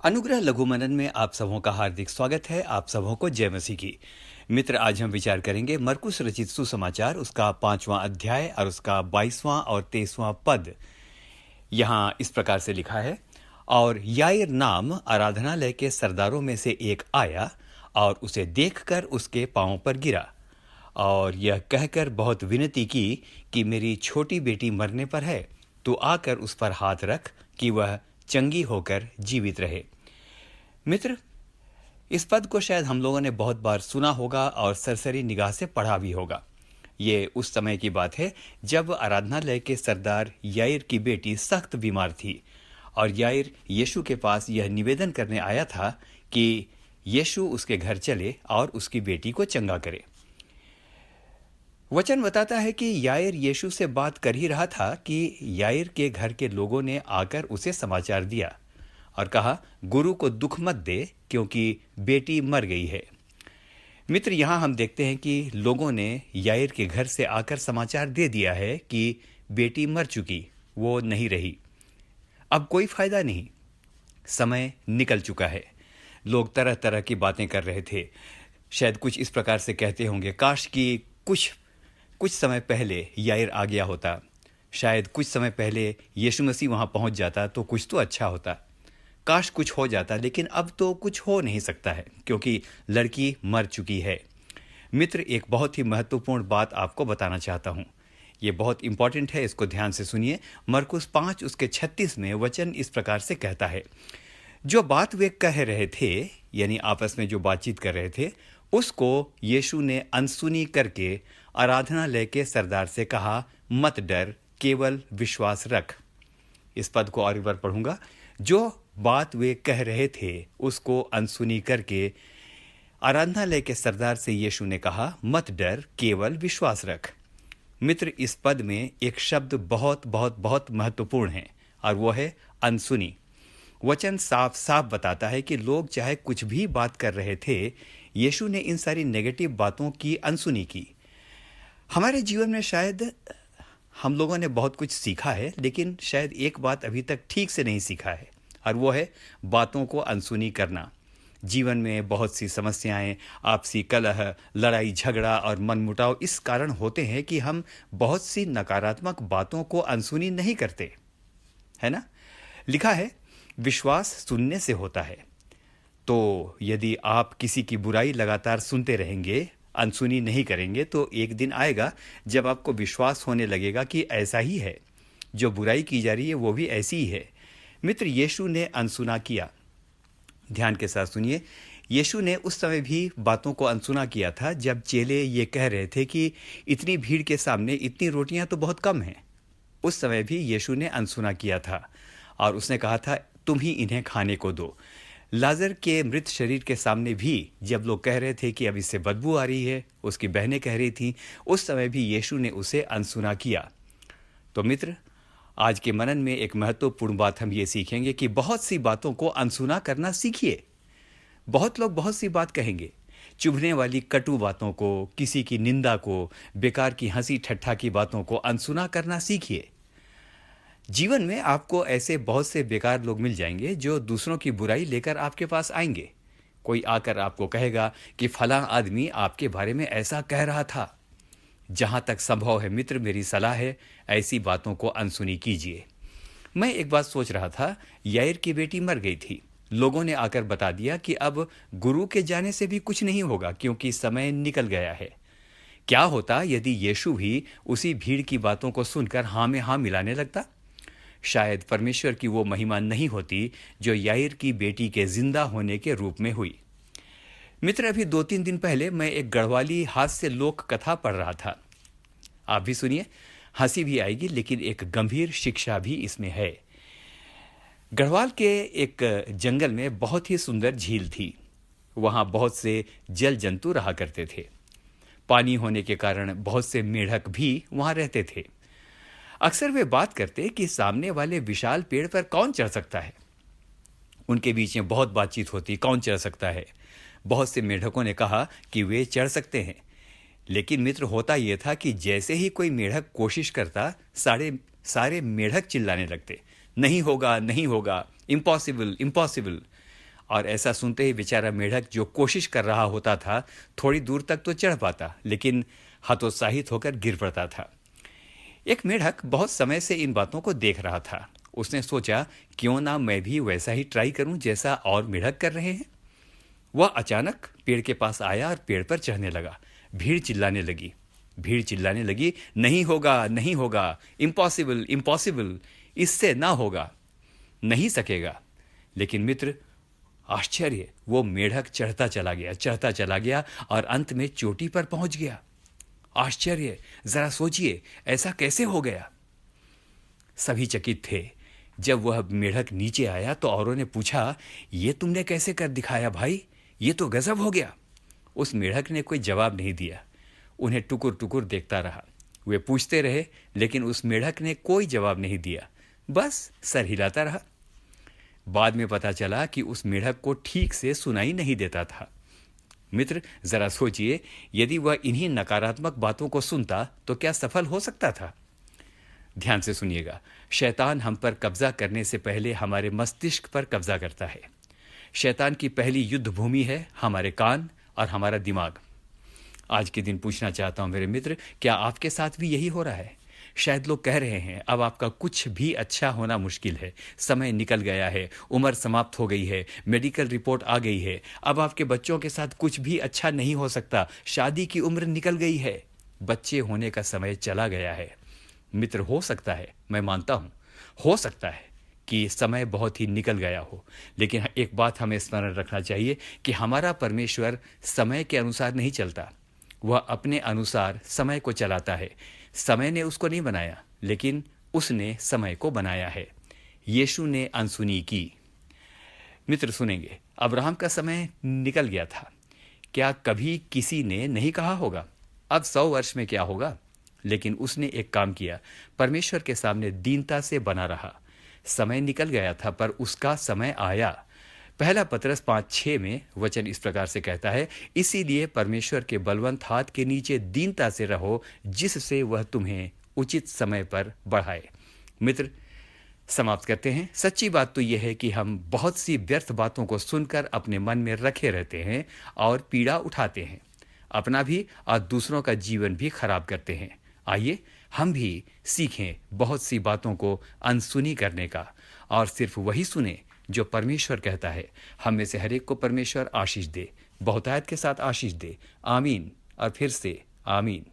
अनुग्रह लघु मनन में आप सबों का हार्दिक स्वागत है। आप सबों को जय मसीह की। मित्र, आज हम विचार करेंगे मरकुस रचित सुसमाचार, उसका 5वां अध्याय और उसका 22वां और 23वां पद। यहाँ इस प्रकार से लिखा है, और याईर नाम आराधनालय के सरदारों में से एक आया और उसे देखकर उसके पांवों पर गिरा और यह कहकर बहुत विनती की कि मेरी छोटी बेटी मरने पर है, तो आकर उस पर हाथ रख कि वह चंगी होकर जीवित रहे। मित्र, इस पद को शायद हम लोगों ने बहुत बार सुना होगा और सरसरी निगाह से पढ़ा भी होगा। ये उस समय की बात है जब आराधनालय के सरदार याईर की बेटी सख्त बीमार थी और याईर यीशु के पास यह निवेदन करने आया था कि यीशु उसके घर चले और उसकी बेटी को चंगा करे। वचन बताता है कि याईर यीशु से बात कर ही रहा था कि याईर के घर के लोगों ने आकर उसे समाचार दिया और कहा, गुरु को दुख मत दे क्योंकि बेटी मर गई है। मित्र, यहाँ हम देखते हैं कि लोगों ने याईर के घर से आकर समाचार दे दिया है कि बेटी मर चुकी, वो नहीं रही। अब कोई फायदा नहीं, समय निकल चुका है। लोग तरह तरह की बातें कर रहे थे। शायद कुछ इस प्रकार से कहते होंगे, काश कि कुछ समय पहले याईर आ गया होता, शायद कुछ समय पहले यीशु मसीह वहां पहुंच जाता तो कुछ तो अच्छा होता, काश कुछ हो जाता। लेकिन अब तो कुछ हो नहीं सकता है क्योंकि लड़की मर चुकी है। मित्र, एक बहुत ही महत्वपूर्ण बात आपको बताना चाहता हूं। ये बहुत इंपॉर्टेंट है, इसको ध्यान से सुनिए। मरकुस 5 उसके 36 में वचन इस प्रकार से कहता है, जो बात वे कह रहे थे, यानी आपस में जो बातचीत कर रहे थे, उसको यीशु ने अनसुनी करके आराधनालय के सरदार से कहा, मत डर, केवल विश्वास रख। इस पद को और एक बार पढ़ूंगा। जो बात वे कह रहे थे उसको अनसुनी करके आराधनालय के सरदार से यीशु ने कहा, मत डर, केवल विश्वास रख। मित्र, इस पद में एक शब्द बहुत बहुत बहुत महत्वपूर्ण है और वो है अनसुनी। वचन साफ साफ बताता है कि लोग चाहे कुछ भी बात कर रहे थे, यीशु ने इन सारी नेगेटिव बातों की अनसुनी की। हमारे जीवन में शायद हम लोगों ने बहुत कुछ सीखा है, लेकिन शायद एक बात अभी तक ठीक से नहीं सीखा है और वो है बातों को अनसुनी करना। जीवन में बहुत सी समस्याएं, आपसी कलह, लड़ाई झगड़ा और मनमुटाव इस कारण होते हैं कि हम बहुत सी नकारात्मक बातों को अनसुनी नहीं करते, है ना? लिखा है, विश्वास सुनने से होता है। तो यदि आप किसी की बुराई लगातार सुनते रहेंगे, अनसुनी नहीं करेंगे, तो एक दिन आएगा जब आपको विश्वास होने लगेगा कि ऐसा ही है, जो बुराई की जा रही है वो भी ऐसी ही है। मित्र, यीशु ने अनसुना किया। ध्यान के साथ सुनिए, यीशु ने उस समय भी बातों को अनसुना किया था जब चेले ये कह रहे थे कि इतनी भीड़ के सामने इतनी रोटियां तो बहुत कम हैं। उस समय भी यीशु ने अनसुना किया था और उसने कहा था, तुम ही इन्हें खाने को दो। लाजर के मृत शरीर के सामने भी जब लोग कह रहे थे कि अब इससे बदबू आ रही है, उसकी बहनें कह रही थीं, उस समय भी यीशु ने उसे अनसुना किया। तो मित्र, आज के मनन में एक महत्वपूर्ण बात हम ये सीखेंगे कि बहुत सी बातों को अनसुना करना सीखिए। बहुत लोग बहुत सी बात कहेंगे, चुभने वाली कटु बातों को, किसी की निंदा को, बेकार की हंसी ठट्ठा की बातों को अनसुना करना सीखिए। जीवन में आपको ऐसे बहुत से बेकार लोग मिल जाएंगे जो दूसरों की बुराई लेकर आपके पास आएंगे। कोई आकर आपको कहेगा कि फलां आदमी आपके बारे में ऐसा कह रहा था। जहां तक संभव है मित्र, मेरी सलाह है, ऐसी बातों को अनसुनी कीजिए। मैं एक बात सोच रहा था, याईर की बेटी मर गई थी। लोगों ने आकर बता दिया कि अब गुरु के जाने से भी कुछ नहीं होगा क्योंकि समय निकल गया है। क्या होता यदि यीशु भी उसी भीड़ की बातों को सुनकर हाँ में हाँ मिलाने लगता? शायद परमेश्वर की वो महिमा नहीं होती जो याईर की बेटी के जिंदा होने के रूप में हुई। मित्र, अभी 2-3 दिन पहले मैं एक गढ़वाली हास्य लोक कथा पढ़ रहा था। आप भी सुनिए, हंसी भी आएगी लेकिन एक गंभीर शिक्षा भी इसमें है। गढ़वाल के एक जंगल में बहुत ही सुंदर झील थी। वहां बहुत से जल जंतु रहा करते थे। पानी होने के कारण बहुत से मेढक भी वहां रहते थे। अक्सर वे बात करते कि सामने वाले विशाल पेड़ पर कौन चढ़ सकता है। उनके बीच में बहुत बातचीत होती, कौन चढ़ सकता है। बहुत से मेढकों ने कहा कि वे चढ़ सकते हैं, लेकिन मित्र, होता यह था कि जैसे ही कोई मेढक कोशिश करता, सारे मेढक चिल्लाने लगते, नहीं होगा, नहीं होगा, इम्पॉसिबल, इम्पॉसिबल। और ऐसा सुनते ही बेचारा मेढक जो कोशिश कर रहा होता था थोड़ी दूर तक तो चढ़ पाता, लेकिन हतोत्साहित होकर गिर पड़ता था। एक मेढक बहुत समय से इन बातों को देख रहा था। उसने सोचा, क्यों ना मैं भी वैसा ही ट्राई करूं जैसा और मेढक कर रहे हैं। वह अचानक पेड़ के पास आया और पेड़ पर चढ़ने लगा। भीड़ चिल्लाने लगी, नहीं होगा, नहीं होगा, इम्पॉसिबल, इम्पॉसिबल, इससे ना होगा, नहीं सकेगा। लेकिन मित्र, आश्चर्य, वो मेढक चढ़ता चला गया और अंत में चोटी पर पहुंच गया। आश्चर्य, जरा सोचिए, ऐसा कैसे हो गया? सभी चकित थे। जब वह मेढक नीचे आया तो औरों ने पूछा, ये तुमने कैसे कर दिखाया भाई, ये तो गजब हो गया। उस मेढक ने कोई जवाब नहीं दिया, उन्हें टुकुर टुकुर देखता रहा। वे पूछते रहे, लेकिन उस मेढक ने कोई जवाब नहीं दिया, बस सर हिलाता रहा। बाद में पता चला कि उस मेढक को ठीक से सुनाई नहीं देता था। मित्र, जरा सोचिए, यदि वह इन्हीं नकारात्मक बातों को सुनता तो क्या सफल हो सकता था? ध्यान से सुनिएगा, शैतान हम पर कब्जा करने से पहले हमारे मस्तिष्क पर कब्जा करता है। शैतान की पहली युद्ध भूमि है हमारे कान और हमारा दिमाग। आज के दिन पूछना चाहता हूं मेरे मित्र, क्या आपके साथ भी यही हो रहा है? शायद लोग कह रहे हैं, अब आपका कुछ भी अच्छा होना मुश्किल है, समय निकल गया है, उम्र समाप्त हो गई है, मेडिकल रिपोर्ट आ गई है, अब आपके बच्चों के साथ कुछ भी अच्छा नहीं हो सकता, शादी की उम्र निकल गई है, बच्चे होने का समय चला गया है। मित्र, हो सकता है, मैं मानता हूं, हो सकता है कि समय बहुत ही निकल गया हो, लेकिन एक बात हमें स्मरण रखना चाहिए कि हमारा परमेश्वर समय के अनुसार नहीं चलता, वह अपने अनुसार समय को चलाता है। समय ने उसको नहीं बनाया, लेकिन उसने समय को बनाया है। यीशु ने अनसुनी की। मित्र, सुनेंगे, अब्राहम का समय निकल गया था। क्या कभी किसी ने नहीं कहा होगा, अब 100 वर्ष में क्या होगा? लेकिन उसने एक काम किया, परमेश्वर के सामने दीनता से बना रहा। समय निकल गया था, पर उसका समय आया। पहला पतरस 5:6 में वचन इस प्रकार से कहता है, इसीलिए परमेश्वर के बलवंत हाथ के नीचे दीनता से रहो, जिससे वह तुम्हें उचित समय पर बढ़ाए। मित्र, समाप्त करते हैं। सच्ची बात तो यह है कि हम बहुत सी व्यर्थ बातों को सुनकर अपने मन में रखे रहते हैं और पीड़ा उठाते हैं, अपना भी और दूसरों का जीवन भी खराब करते हैं। आइए हम भी सीखें बहुत सी बातों को अनसुनी करने का और सिर्फ वही सुने जो परमेश्वर कहता है। हम में से हर एक को परमेश्वर आशीष दे, बहुतायत के साथ आशीष दे। आमीन और फिर से आमीन।